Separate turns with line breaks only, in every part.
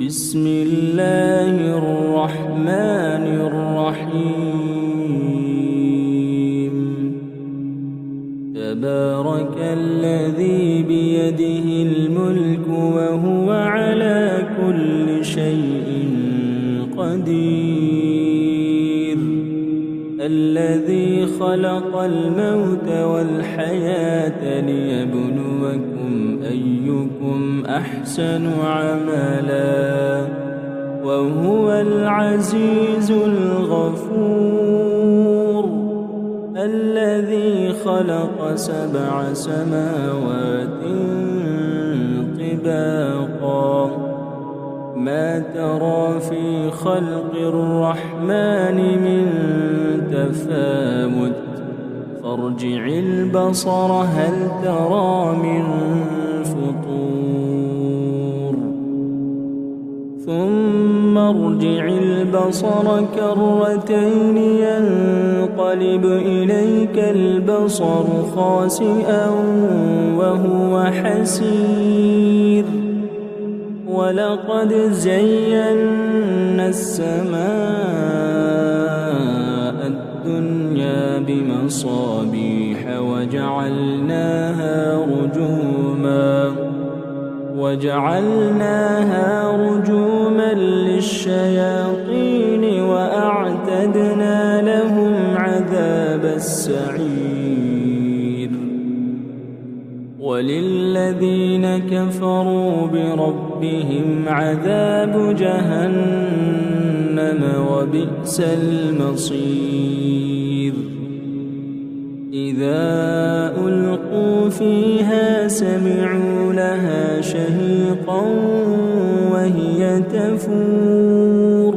بسم الله الرحمن الرحيم. تبارك الذي بيده الملك وهو على كل شيء قدير. الذي خلق الموت والحياة ليبلوكم أيكم أحسن عملا وهو العزيز الغفور. الذي خلق 7 سماوات طباقا ما ترى في خلق الرحمن من تفاوت فارجع البصر هل ترى من فطور ثم ارجع البصر كرتين ينقلب إليك البصر خاسئا وهو حسير. ولقد زينا السماء الدنيا بمصابيح وجعلناها رجوما للشياطين وأعتدنا لهم عذاب السعير. وللذين كفروا بربهم عذاب جهنم وبئس المصير. إذا ألقوا فيها سمعوا لها شهيقا وهي تفور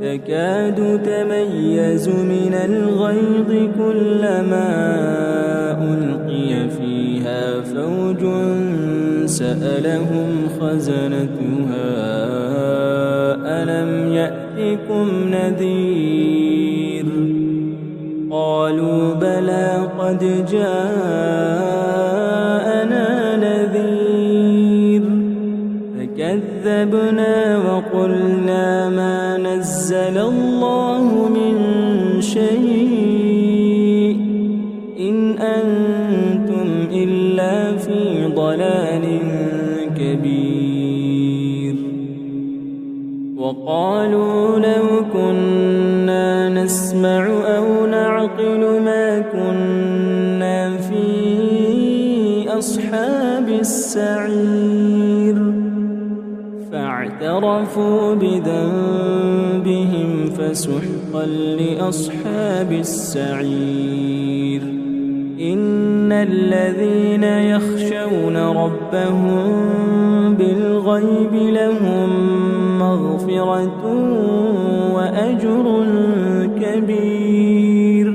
تكاد تميز من الغيظ كلما ألقي فيها فوج سألهم خزنتها ألم يأتكم نذير. قالوا بلى قد جاءنا نذير فكذبنا وقلنا ما نزل الله من شيء إن أنتم إلا في ضلال كبير. وقالوا لو كنا نسمع أو نعقل ما كنا في أصحاب السعير. فاعترفوا بذنبهم فسحقا لأصحاب السعير. إن الذين يخشون ربهم بالغيب لهم مغفرة وأجر كبير.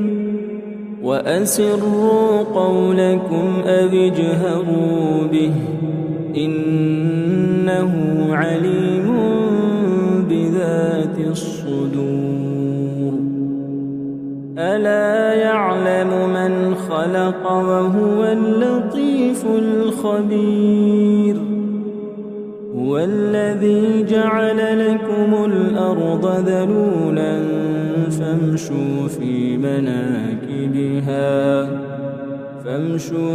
وأسروا قولكم أو اجهروا به إنه عليم بذات الصدور. ألا يعلم من خلق وهو اللطيف الخبير. هو الذي جعل لكم الأرض ذلولا فامشوا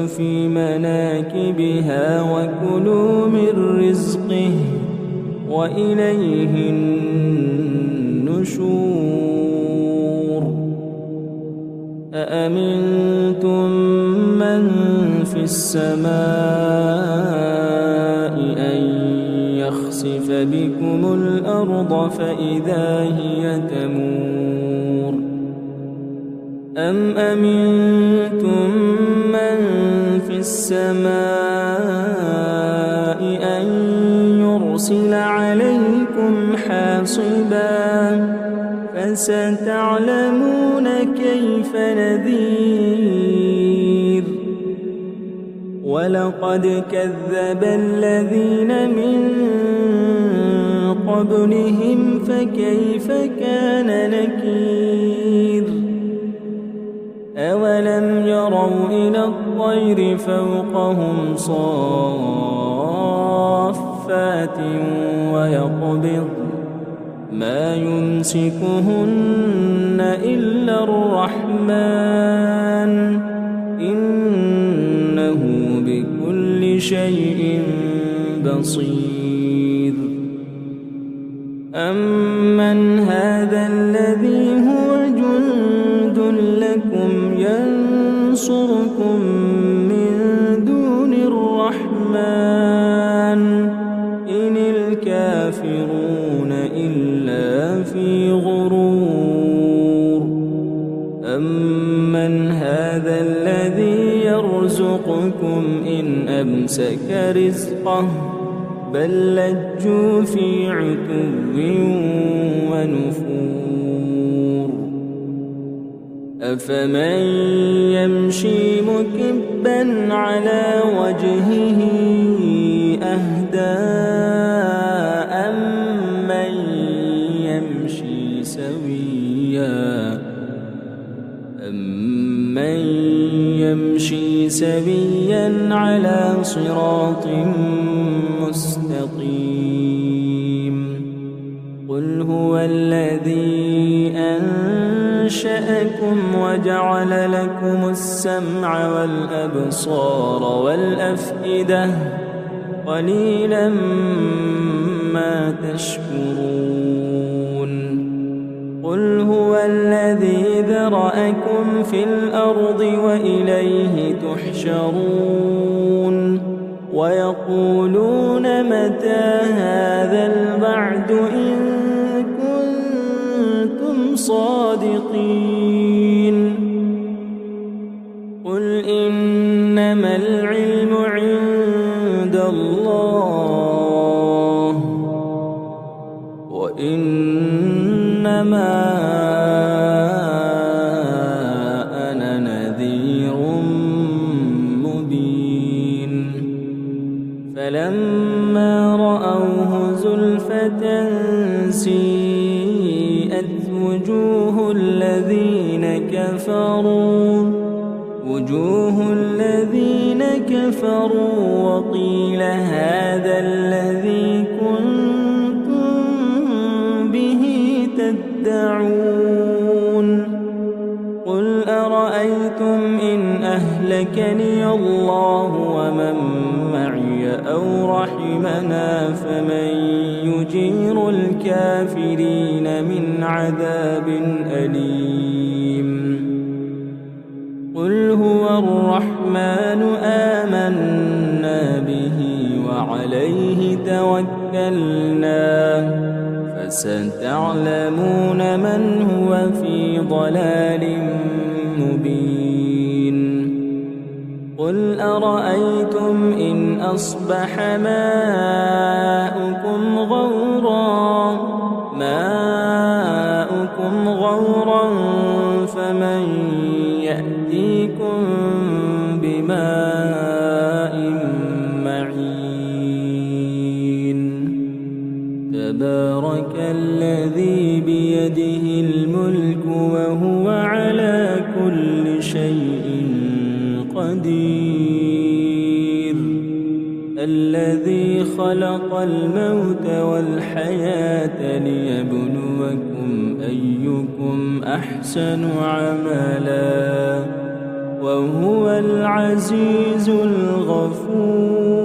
في مناكبها وكلوا من رزقه وإليه النشور. أأمنتم من في السماء أن يخسف بكم الأرض فإذا هي تمور أم أمنتم من في السماء أن يرسل عليكم حاصبا فستعلمون كيف نذير. ولقد كذب الذين من قبلهم فكيف كان نكير. أولم يروا إلى الطير فوقهم صافات صافات ويقبض ما يمسكهن إلا الرحمن إنه بكل شيء بصير. أمن هذا الذي هو جند لكم ينصركم من دون الرحمن إن الكافرون إلا في غرور. أمن هذا الذي يرزقكم إن أمسك رزقه بل لجوا في عتو ونفور. أفمن يمشي مكبا على وجهه أهدى أمن يمشي سويا على صراط مستقيم. قل هو الذي أنشأكم وجعل لكم السمع والأبصار والأفئدة قليلا ما تشكرون. قل هو الذي ذرأكم في الأرض وإليه تحشرون. ويقولون متى هذا الوعد إن كنتم صادقين. قل إنما العلم عند الله وإنما أنا نذير مبين. فلما رأوه زلفة سيئت وجوه الذين كفروا وقيل هذا الذي كنتم به تدعون. قل أرأيتم إن أهلكني الله ومن معي أو رحمنا فمن يجير الكافرين من عذاب أليم. قل هو الرحمن آمنا به وعليه توكلنا فستعلمون من هو في ضلال مبين. قل أرأيتم إن أصبح ماؤكم غورا فمن يأتيكم بماء معين. تبارك الذي بيده الملك وهو على كل شيء قدير. الذي خلق الموت والحياة ليبلوكم أيكم أحسن عملا وهو العزيز الغفور.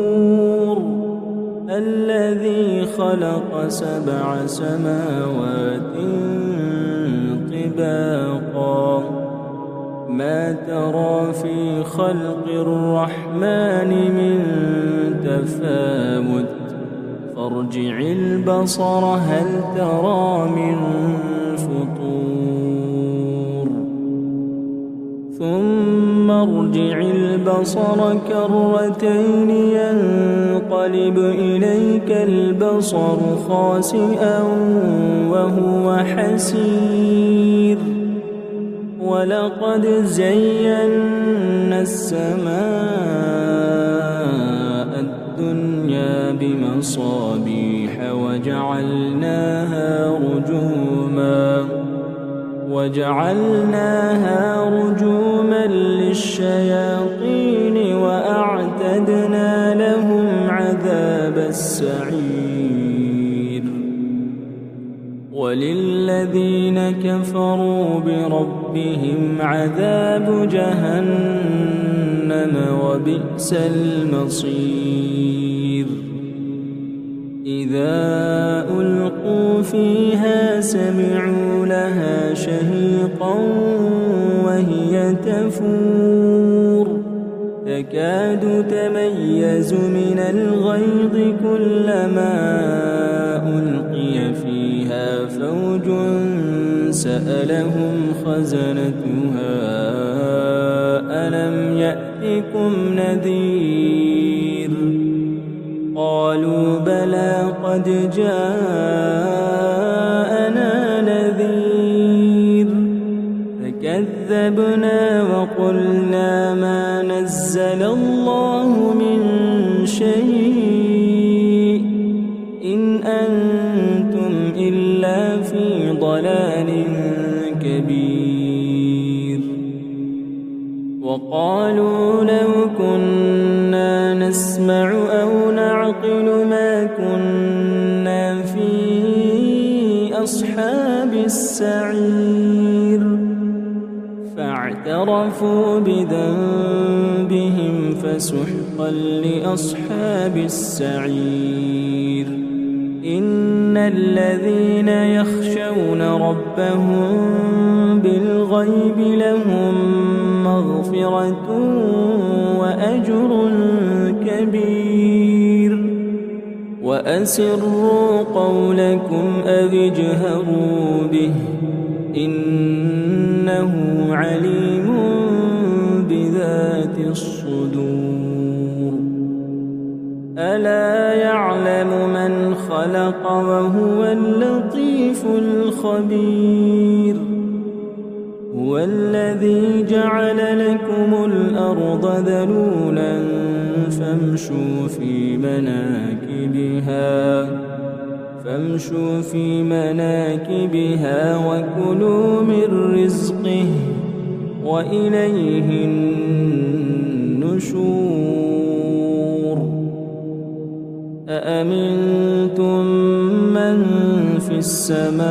الذي خلق 7 سماوات طباقا ما ترى في خلق الرحمن من تفاوت فارجع البصر هل ترى من فطور ثم ارجع البصر كرتين ينقلب إليك البصر خاسئا وهو حسير. ولقد زينا السماء الدنيا بمصابيح وجعلناها رجوما للشياطين وأعتدنا لهم عذاب السعير وللذين كفروا بربهم عذاب جهنم وبئس المصير إذا ألقوا فيها سمعوا لها شهيقا وهي تفور تكاد تميز من الغيظ كلما ألقي فيها فوج سألهم خزنتها ألم يأتكم نذير قالوا بلى قد جاءنا نذير فكذبنا وقلنا ما نزل الله من شيء إن أنتم إلا في ضلال كبير وقالوا لو كنا نسمع أو نعقل ما كنا في أصحاب السعير فاعترفوا بذنبهم فسحقا لأصحاب السعير إن الذين يخشون ربهم بالغيب لهم مغفرة وأجر كبير وأسروا قولكم أو اجهروا به إنه عليم بذات الصدور ألا يعلم من خلق وهو اللطيف الخبير هو الذي جعل لكم الأرض ذلولا فامشوا في مناكبها وكلوا من رزقه وإليه النشور أأمنتم من في السماء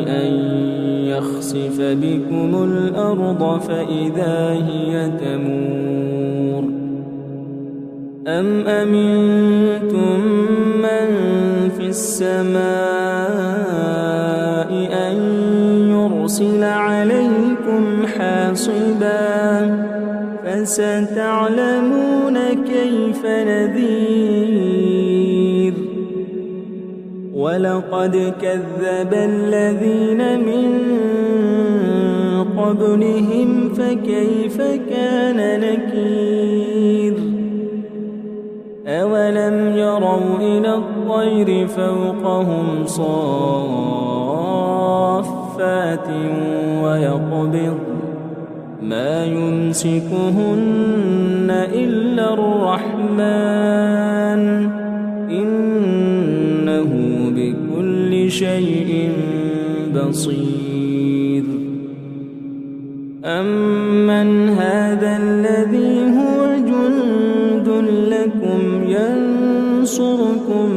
أن يخسف بكم الأرض فإذا هي تمور أم أمنتم من في السماء أن يرسل عليكم حاصبا فستعلمون كيف نذير ولقد كذب الذين من قبلهم فكيف كان نكير أولم يروا إلى الطير فوقهم صافات ويقبض ما يمسكهن إلا الرحمن إنه بكل شيء بصير أمن هذا الذي هو جند لكم ينصركم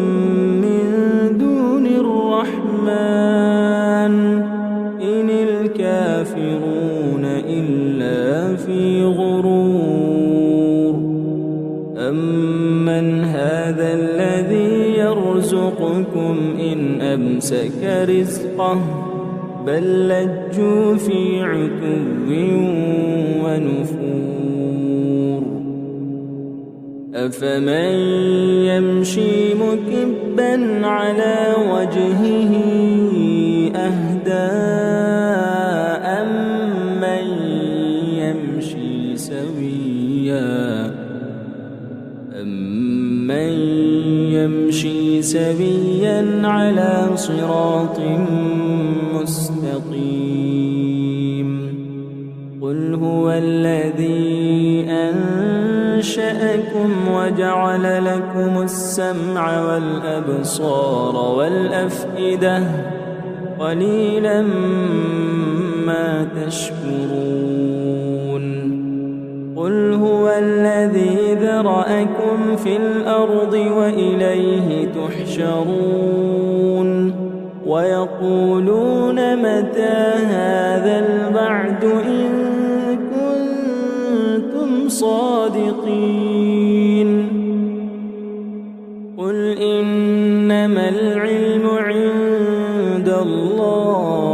من دون الرحمن إن الكافرون إلا في غرور أمن هذا الذي يرزقكم إن أمسك رزقه بل لجوا في عتو ونفور أفمن يمشي مكبا على وجهه أهدى أمن يمشي سويا على صراط مستقيم قل هو الذي أنشأكم وجعل لكم السمع والأبصار والأفئدة قليلا ما تشكرون قل هو الذي ذرأكم في الأرض وإليه تحشرون ويقولون متى هذا الوعد إن كنتم صادقين قل إنما العلم عند الله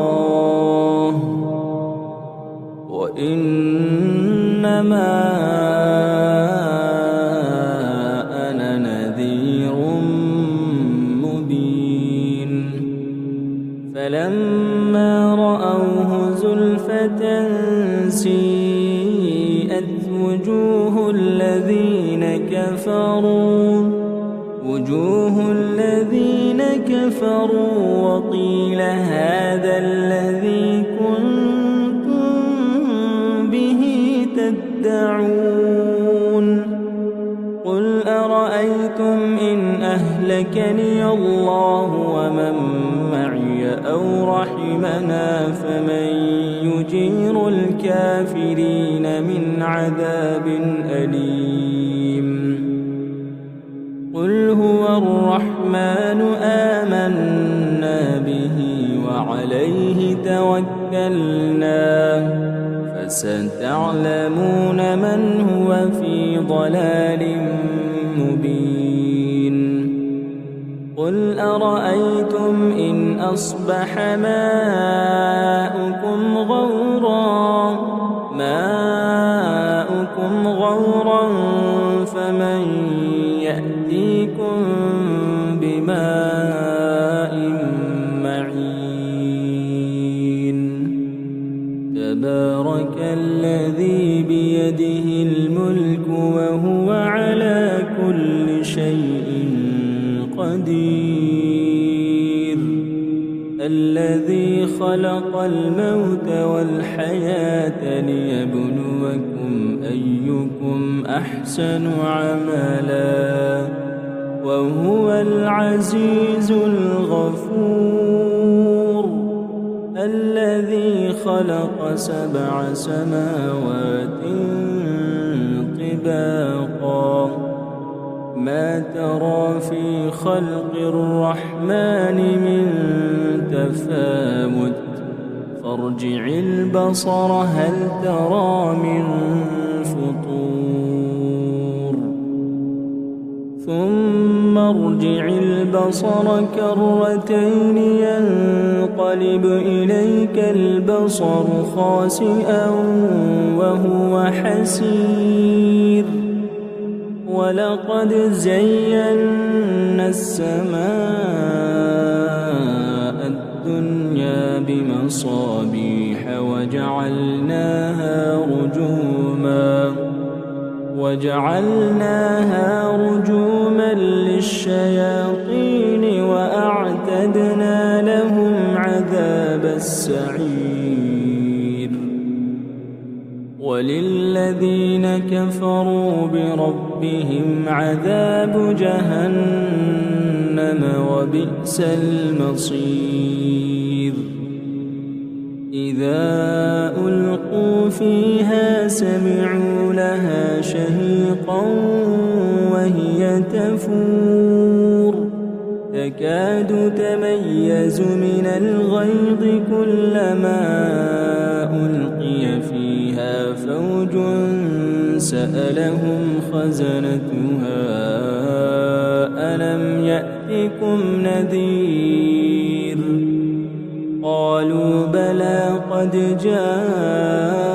وإنما أنا نذير مبين فلما رأوه زلفة سيئت وجوه الذين كفروا وقيل هذا الذي كنتم به تدعون قل أرأيتم إن أهلكني الله ومن معي أو رحمنا فمن يجير الكافرين من عذاب أليم قل هو الرحمن آمنا به وعليه توكلنا فستعلمون من هو في ضلال مبين قل أرأيتم إن أصبح ماؤكم غورا فمن يأتيكم بماء معين تبارك الذي بيده الملك وهو على كل شيء قدير الذي خلق الموت والحياة ليبلوكم أيكم أحسن عملا وهو العزيز الغفور الذي خلق 7 سماوات طباقا ما ترى في خلق الرحمن من تفاوت فارجع البصر هل ترى من فطور ثم ارجع البصر كرتين ينقلب إليك البصر خاسئا وهو حسير ولقد زينا السماء الدنيا بمصابيح وجعلناها رجوما للشياطين وأعتدنا لهم عذاب السعير وللذين كفروا بربهم عذاب جهنم وبئس المصير إذا ألقوا فيها سمعوا لها شهيقا وهي تفور تكاد تميز من الغيظ كلما ألقي فيها فوج سألهم خزنتها ألم يأتكم نذير قالوا بلى قد جاءنا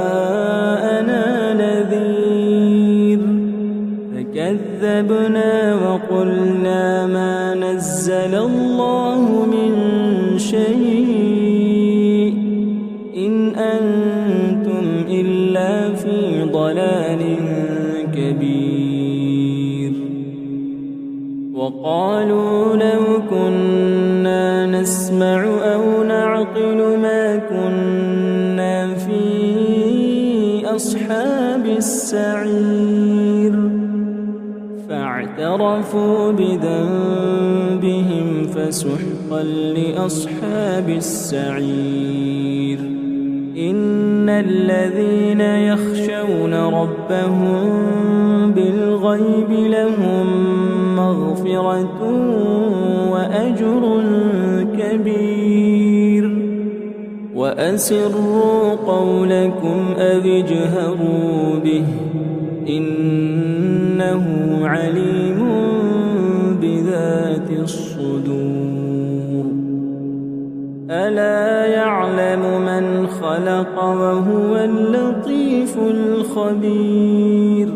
نذير فكذبنا وقلنا ما نزل الله من شيء إن أنتم إلا في ضلال كبير وقالوا لو كنا نسمع أو نعقل ما كنا في أصحاب السعير فاعترفوا بذنبهم فسحقا لأصحاب السعير إن الذين يخشون ربهم بالغيب لهم مغفرة وأجر كبير وأسروا قولكم أو اجهروا به إنه عليم بذات الصدور ألا يعلم من خلق وهو اللطيف الخبير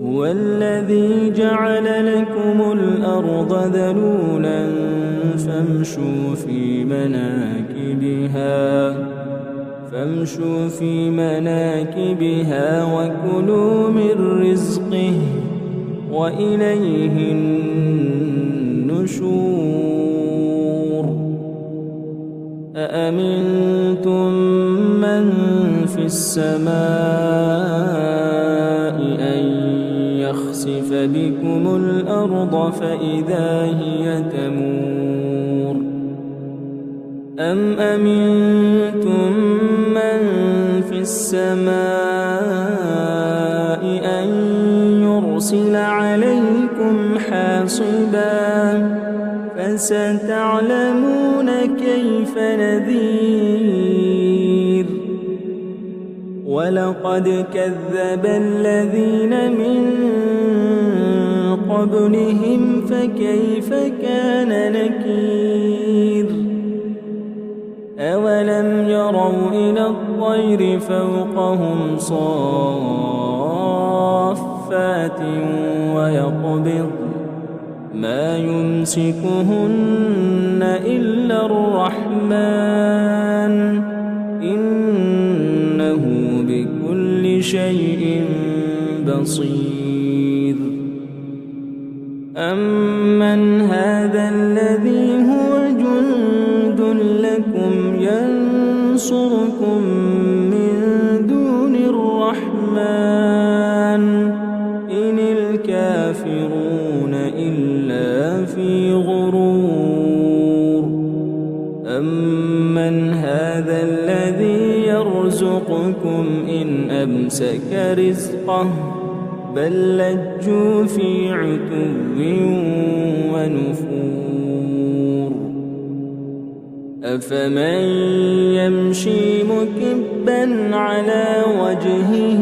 هو الذي جعل لكم الأرض ذلولا فامشوا في مناكبها وكلوا من رزقه وإليه النشور أأمنتم من في السماء أن يخسف بكم الأرض فإذا هي تمور أم أمنتم من في السماء أن يرسل عليكم حاصبا فستعلمون كيف نذير ولقد كذب الذين من قبلهم فكيف كان نكير أولم يروا إلى الطير فوقهم صافات ويقبض ما يمسكهن إلا الرحمن إنه بكل شيء بصير أمن هذا الذي هو جند لكم ينصركم من دون الرحمن إن الكافرون إلا في غرور أمن هذا الذي يرزقكم إن أمسك رزقه بل لجوا في عتو ونفور أفمن يمشي مكبا على وجهه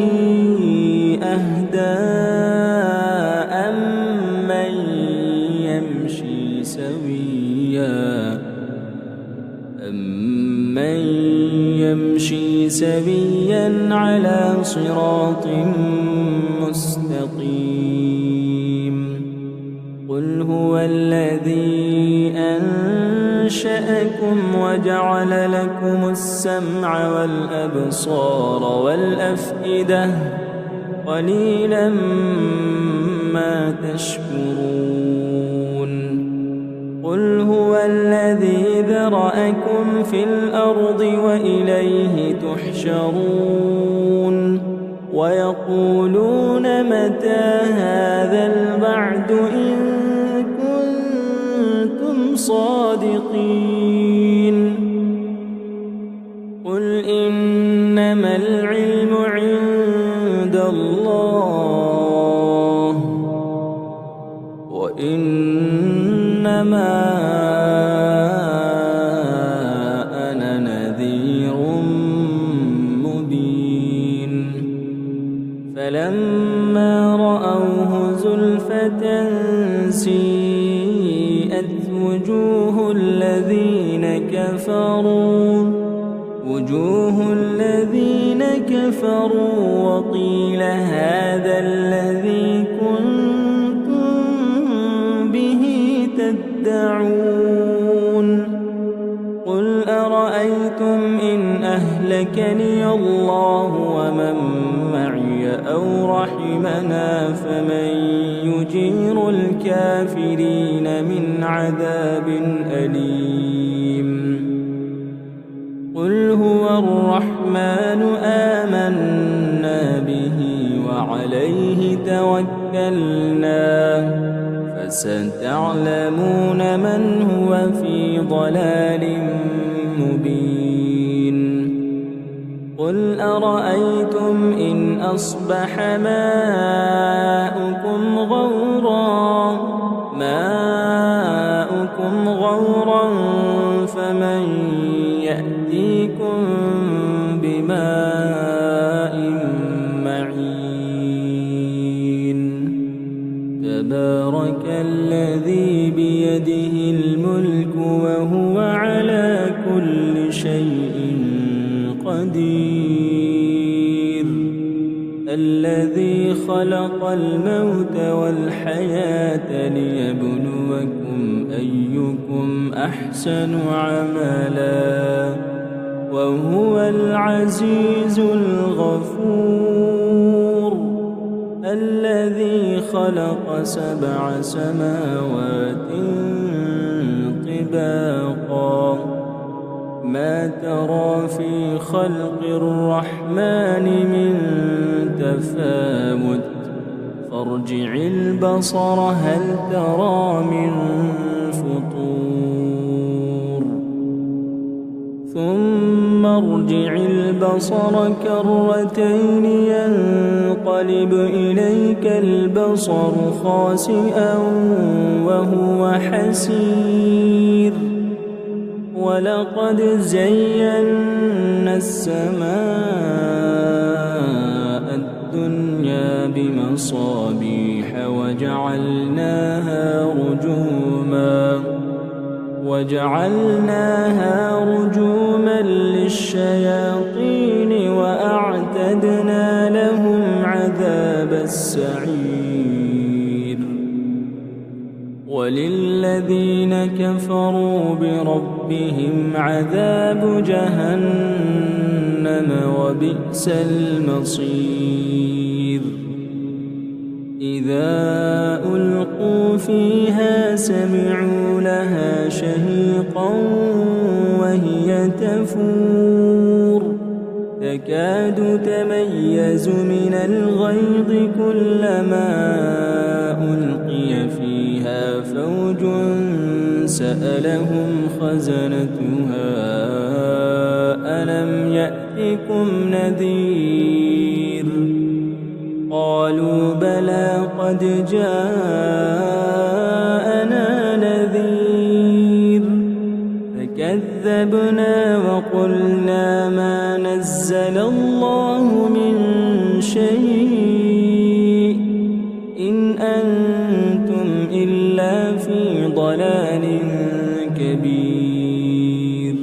أهدى أمن يمشي سويا على صراط مستقيم قل هو الذي أنشأكم وجعل لكم السمع والأبصار والأفئدة قليلا ما تشكرون قل هو الذي ذرأكم في الأرض وإليه تحشرون ويقولون متى هذا الوعد إن كنتم صادقين قل إنما العلم عند الله وإنما أنا نذير مبين فلما رأوه زلفة سيئت وجوه الذين كفروا وقيل هذا الذي كنتم به تدعون قل أرأيتم إن أهلكني الله ومن معي أو رحمنا فمن يجير الكافرين من عذاب أليم قل هو الرحمن آمنا به وعليه توكلنا فستعلمون من هو في ضلال مبين قل أرأيتم إن أصبح ماؤكم غورا فمن يأتيكم بماء معين تبارك الذي بيده الملك وهو على كل شيء قدير الذي خلق الموت والحياة ليبلوكم أيكم أحسن عملا وهو العزيز الغفور الذي خلق 7 سماوات طباقا ما ترى في خلق الرحمن من تفاوت فارجع البصر هل ترى من فطور ثم ارجع البصر كرتين ينقلب إليك البصر خاسئا وهو حسير ولقد زينا السماء الدنيا بمصابيح وجعلناها رجوما للشياطين وأعتدنا لهم عذاب السعير وللذين كفروا بربهم عذاب جهنم وبئس المصير إذا ألقوا فيها سمعوا لها شهيقا وهي تفور تكاد تميز من الغيظ كلما ألقي فيها فوج سألهم خزنتها ألم يأتكم نذير قالوا بلى قد جاءنا نذير فكذبنا وقلنا ما نزل الله من شيء إن أنتم إلا في ضلال كبير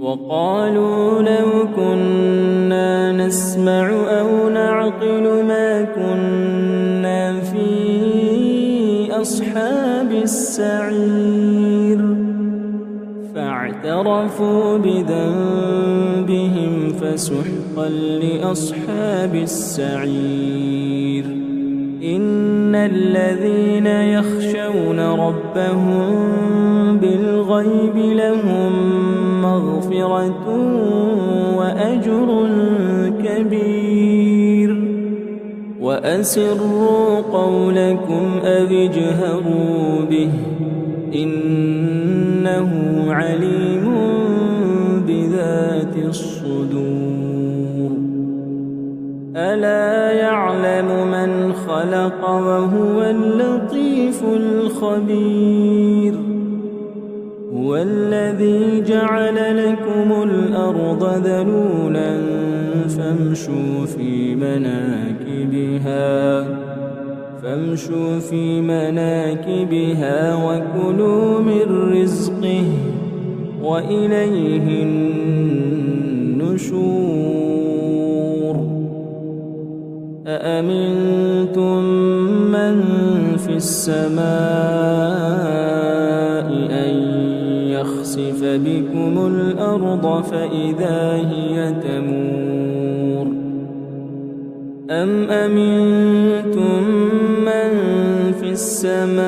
وقالوا لو كنا نسمع أو نعقل ما كنا في أصحاب السعير فاعترفوا بذنبهم فسحقا لأصحاب السعير إن الذين يخشون ربهم بالغيب لهم مغفرة وأجر كبير وأسروا قولكم أو اجهروا به إنه عليم بذات الصدور ألا يعلم من خلق وهو اللطيف الخبير هو الذي جعل لكم الأرض ذلولا فامشوا في مناكبها وكلوا من رزقه وإليه النشور أأمنتم من في السماء أن يخسف بكم الأرض فإذا هي تمور أم أمنتم من في السماء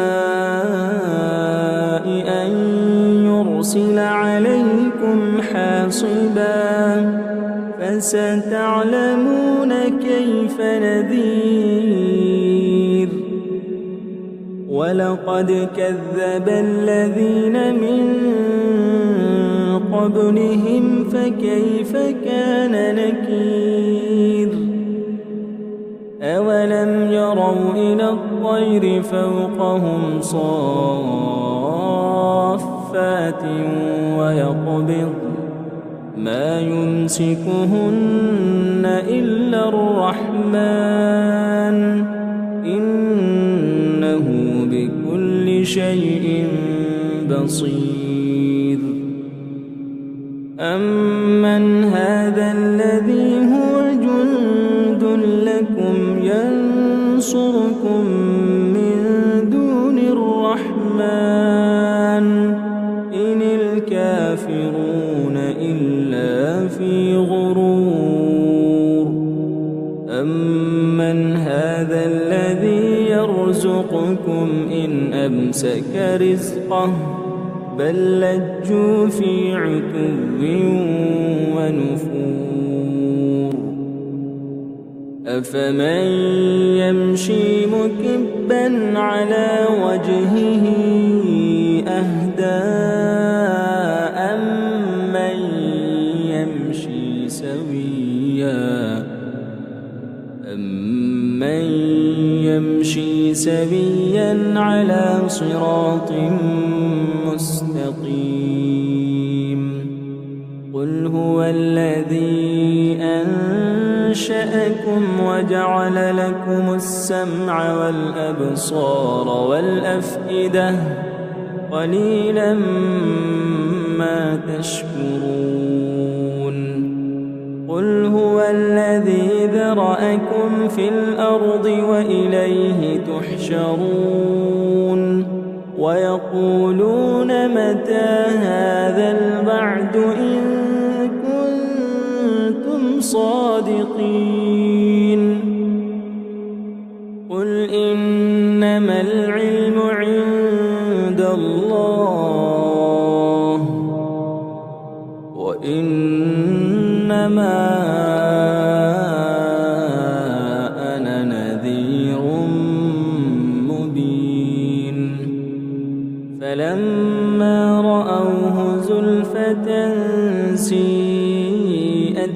أن يرسل عليكم حاصبا فستعلمون كيف نذير ولقد كذب الذين من قبلهم فكيف كان نكير أولم يروا إلى الطير فوقهم صافات ويقبض ما يمسكهن إلا الرحمن إنه بكل شيء بصير أمن هذا الذي هو جند لكم ينصركم من دون الرحمن إن الكافرون إلا في غرور أمن هذا الذي يرزقكم إن أمسك رزقه بل لجوا في عتو ونفور أفمن يمشي مكبا على وجهه أهدى أمن يمشي سويا على صراط مستقيم قل هو الذي أنشأكم وجعل لكم السمع والأبصار والأفئدة قليلا ما تشكرون قل هو الذي ذرأكم في الأرض وإليه تحشرون ويقولون متى هذا الوعد إن كنتم صادقين قل إنما العلم عند الله وإنما أنا نذير مبين فلما رأوه زلفة سيئت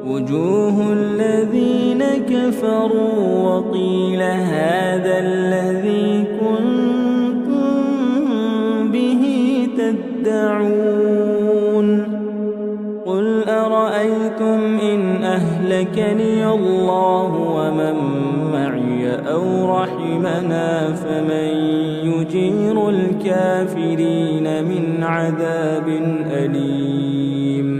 وجوه الذين كفروا وقيل هذا الذي كنتم به تدعون قل أرأيتم إن أهلكني الله ومن معي أو رحمنا فمن يجير الكافرين من عذاب أليم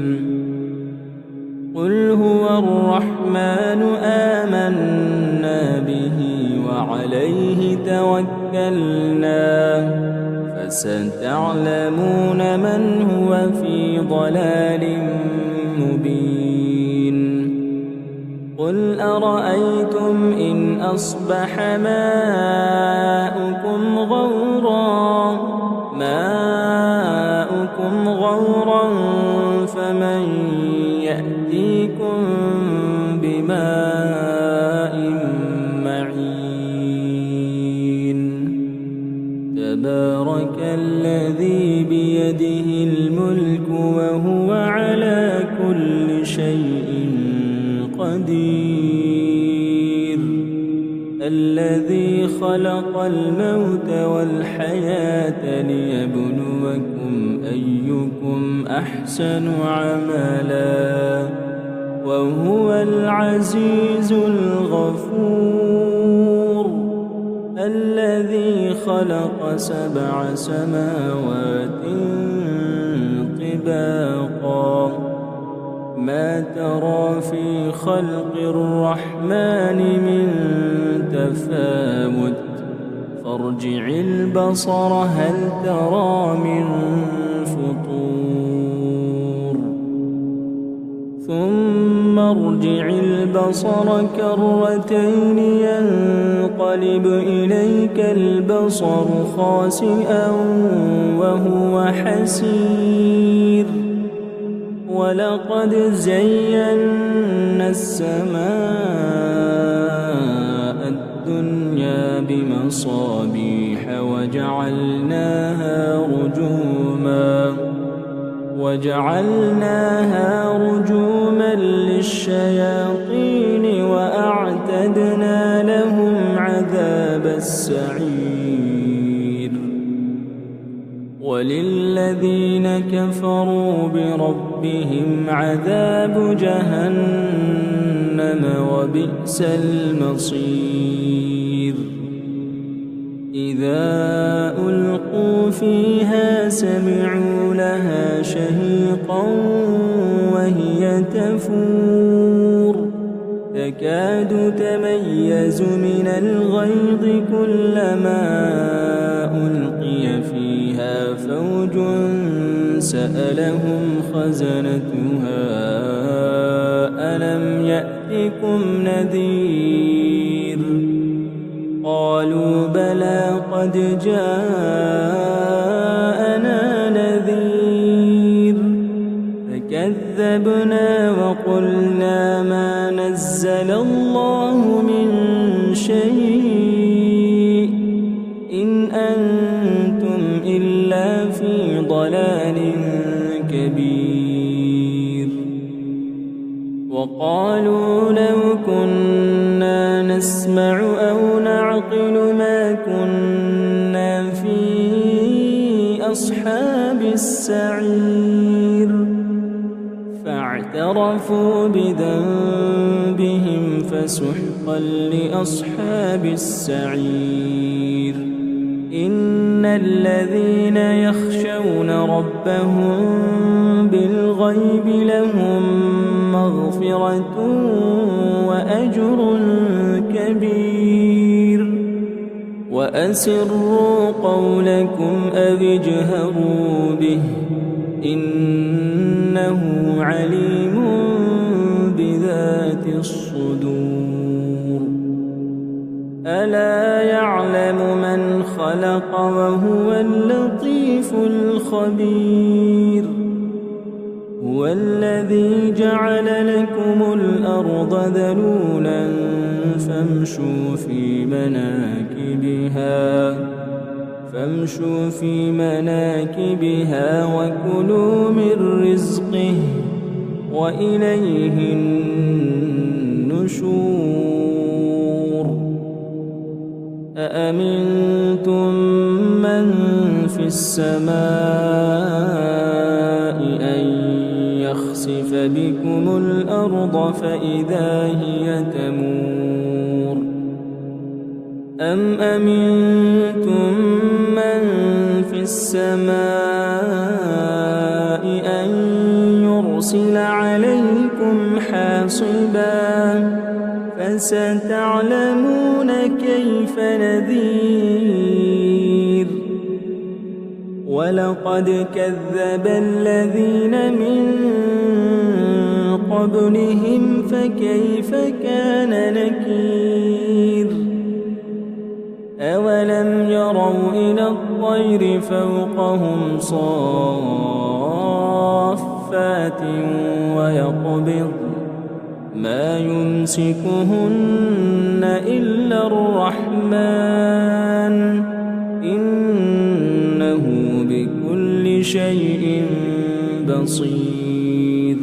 قل هو الرحمن آمنا به وعليه توكلنا فستعلمون من هو في ضلال مبين قل أرأيتم إن أصبح ماؤكم غورا فمن يأتيكم بماء معين تبارك الذي بيده الملك وهو على كل شيء قدير الذي خلق الموت والحياة ليبلوكم أيكم أحسن عملا وهو العزيز الغفور الذي خلق 7 سماوات طباقا ما ترى في خلق الرحمن من تفاوت فارجع البصر هل ترى من فطور ثم ارجع البصر كرتين ينقلب إليك البصر خاسئا وهو حسير ولقد زينا السماء الدنيا الدنيا بمصابيح وجعلناها رجوما للشياطين وأعتدنا لهم عذاب السعير. وللذين كفروا بربهم عذاب جهنم وبئس المصير. إذا ألقوا فيها سمعوا لها شهيقا وهي تفور تكاد تميز من الغيظ كلما ألقي فيها فوج سألهم خزنتها ألم يأتكم نذير قالوا بلى قد جاءنا نذير فكذبنا وقلنا ما نزل الله من شيء إن أنتم إلا في ضلال كبير. وقالوا لو كنا نسمع أو نعقل ما كنا في أصحاب السعير فاعترفوا بذنبهم فسحقا لأصحاب السعير. إن الذين يخشون ربهم بالغيب لهم مغفرة وأجر كبير. وأسروا قولكم أو اجهروا به إنه عليم بذات الصدور. ألا يعلم من خلق وهو اللطيف الخبير. هو الذي جعل لكم الأرض ذلولا فامشوا في مناكبها وكلوا من رزقه وإليه النشور. أأمنتم من في السماء أن يخسف بكم الأرض فإذا هي تمور أم أمنتم من في السماء أن يرسل عليكم حاصبا فستعلمون كيف نذير. ولقد كذب الذين من قبلهم فكيف كان نكير. أولم يروا إلى الطير فوقهم صافات ويقبض ما يمسكهن إلا الرحمن إنه بكل شيء بصير.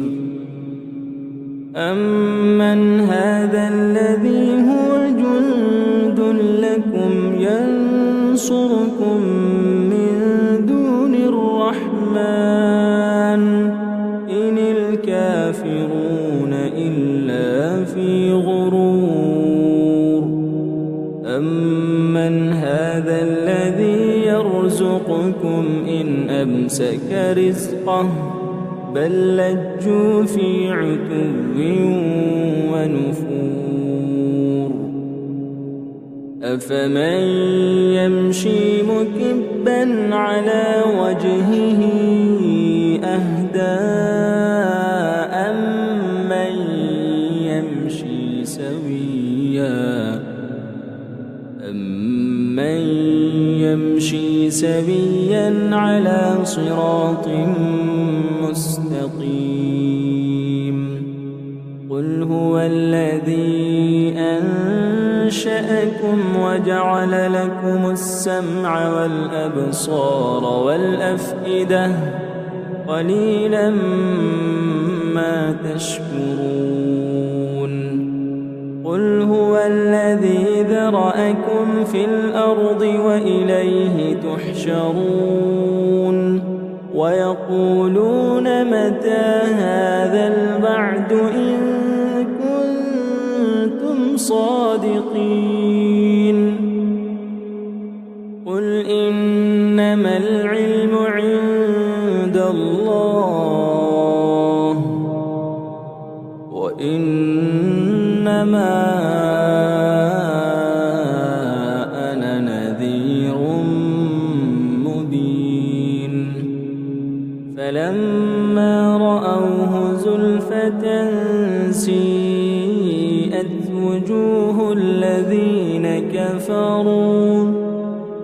أمن هذا الذي هو جند لكم ينصركم من دون الرحمن إن الكافرون إلا في غرور. أمن هذا الذي يرزقكم إن أمسك رزقه بل لجوا في عتو ونفور. أفمن يمشي مكبا على وجهه أهدى أمن يمشي سويا على صراط مستقيم. قل هو الذي أنشأكم وجعل لكم السمع والأبصار والأفئدة قليلا ما تشكرون قل هو الذي ذرأكم في الأرض وإليه تحشرون ويقولون متى هذا الوعد إن كنتم صادقين قل إنما العلم عند الله وإنما أنا نذير مبين فلما رأوه زلفة سيئت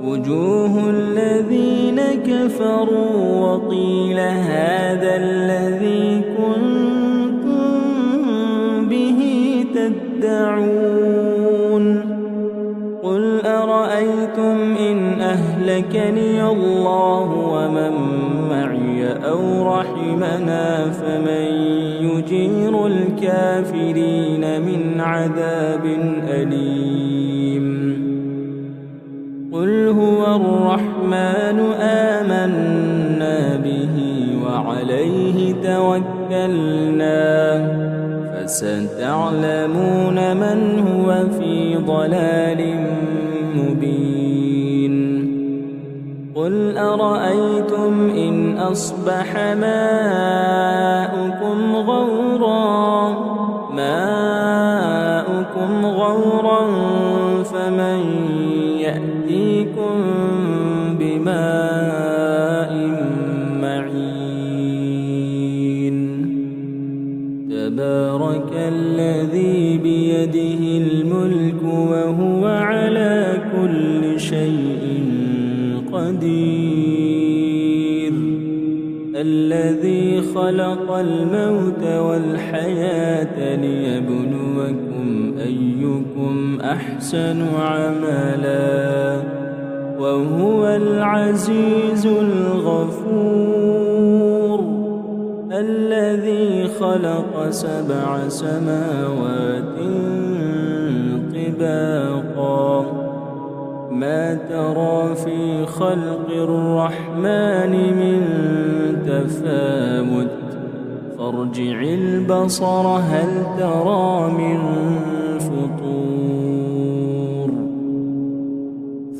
وجوه الذين كفروا وقيل هذا الذي كنتم به تدعون قل أرأيتم إن أهلكني الله ومن معي أو رحمنا فمن يجير الكافرين من عذاب أليم قل هو الرحمن آمنا به وعليه توكلنا فستعلمون من هو في ضلال مبين قل أرأيتم إن أصبح ماؤكم غورا فمن يأتيكم بماء معين تبارك الذي بيده الملك وهو على كل شيء قدير الذي خلق الموت والحياة ليبلوكم أيكم أحسن عملا وهو العزيز الغفور الذي خلق 7 سماوات طباقا ما ترى في خلق الرحمن من تفاوت فارجع البصر هل ترى من فطور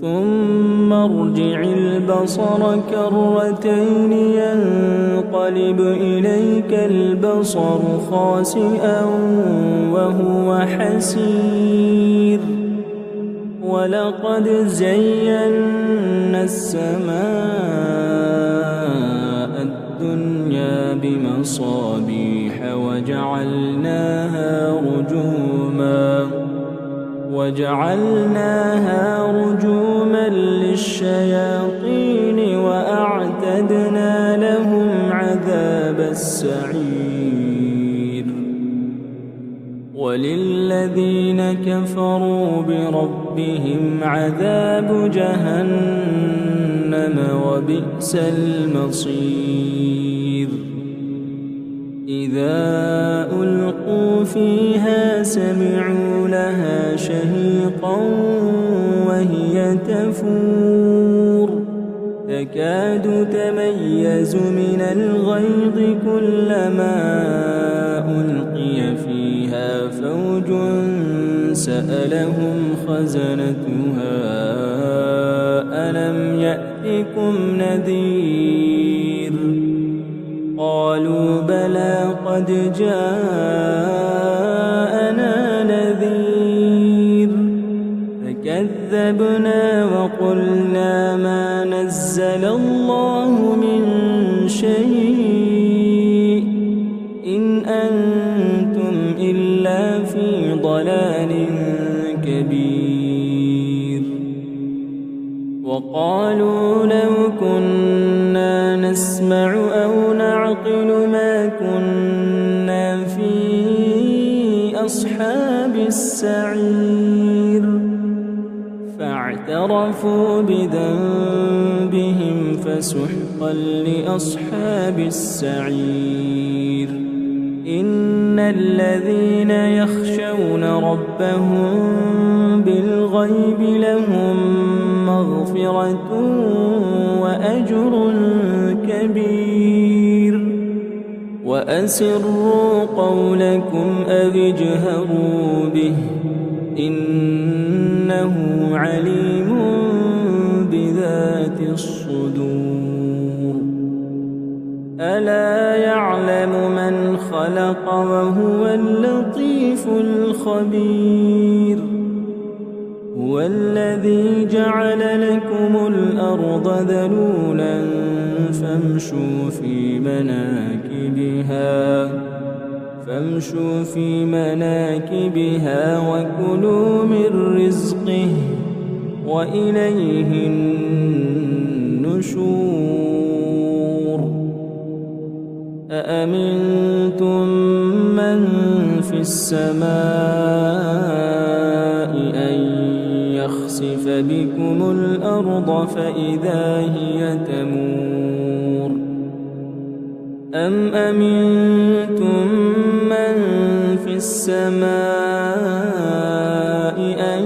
ثم ارجع البصر كرتين ينقلب إليك البصر خاسئا وهو حسير ولقد زينا السماء الدنيا بمصابيح وجعلناها رجوما للشياطين وأعتدنا لهم عذاب السعير وللذين كفروا بربهم عذاب جهنم وبئس المصير إذا ألقوا فيها سمعوا لها شهيقا وهي تفور تكاد تميز من الغيظ كلما ألقي فيها فوج سألهم خزنتها ألم يأتكم نذير قالوا بلى قد جاءنا نذير فكذبنا وقلنا ما نزل الله من شيء إن أنتم إلا في ضلال كبير وقالوا لو كنا نسمع أو نعقل ما كنا في أصحاب السعير فاعترفوا بذنبهم فسحقا لأصحاب السعير إن الذين يخشون ربهم بالغيب لهم مغفرة وأجر كبير وأسروا قولكم أو اجهروا به إنه عليم بذات الصدور ألا يعلم من خلق وهو اللطيف الخبير هو الذي جعل لكم الأرض ذلولا فامشوا في مناكبها وكلوا من رزقه وإليه النشور أأمنتم من في السماء أن يخسف بكم الأرض فإذا هي تمور أم أمنتم من في السماء أن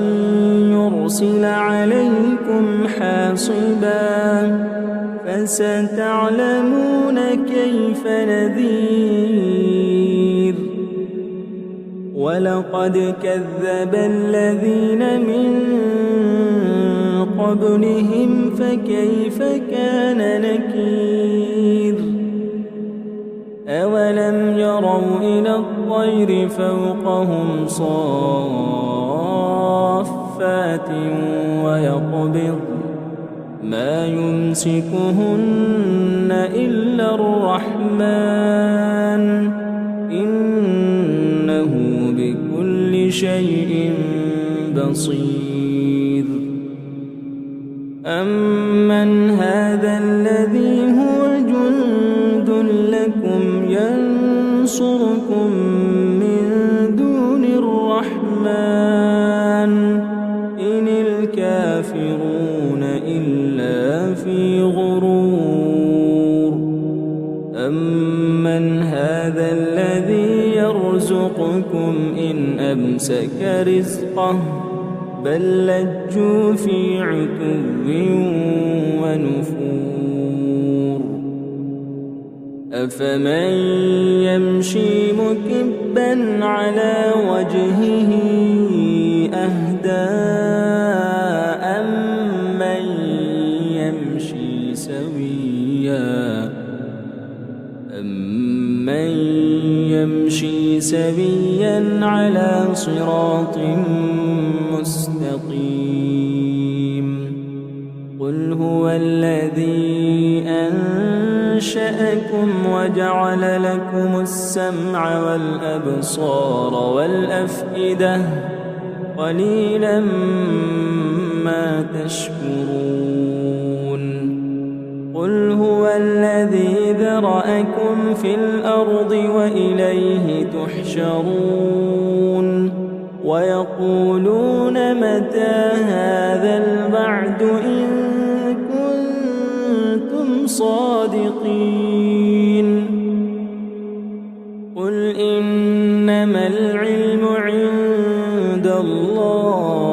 يرسل عليكم حاصبا فستعلمون كيف نذير ولقد كذب الذين من قبلهم فكيف كان نكير أولم يروا إلى الطير فوقهم صافات ويقبض ما يمسكهن إلا الرحمن إنه بكل شيء بصير أمن هذا الذي هو جند لكم ينصركم من دون الرحمن إن الكافرون إلا في غرور أمن هذا الذي يرزقكم إن أمسك رزقه بل لجوا في عتو ونفور أفمن يمشي مكبا على وجهه أهدى أمن يمشي سويا على صراط مستقيم قل هو الذي أنشأكم وجعل لكم السمع والأبصار والأفئدة قليلا ما تشكرون قل هو الذي ذرأكم في الأرض وإليه تحشرون ويقولون متى هذا الوعد إن كنتم صادقين قل إنما العلم عند الله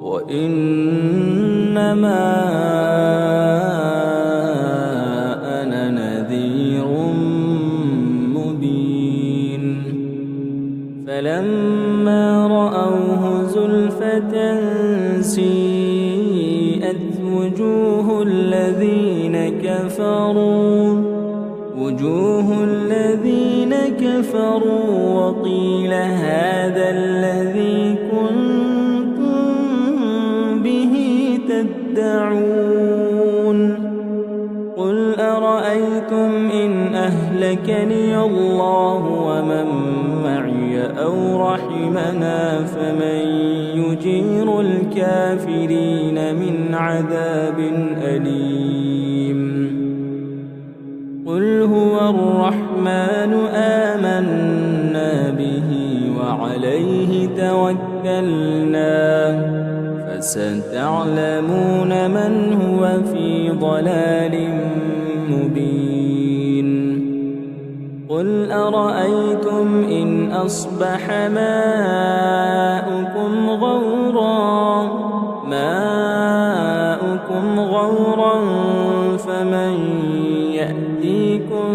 وإنما أنا نذير مبين فلما رأوه زلفة سيئت وجوه الذين كفروا وقيل هذا الذي كنتم به تدعون قل أرأيتم إن أهلكني الله ومن معي أو رحمنا فمن يجير الكافرين من عذاب أليم قل هو الرحمن آمنا به وعليه توكلنا توكلنا فستعلمون من هو في ضلال مبين قل أرأيتم إن أصبح ماؤكم غورا فمن يأتيكم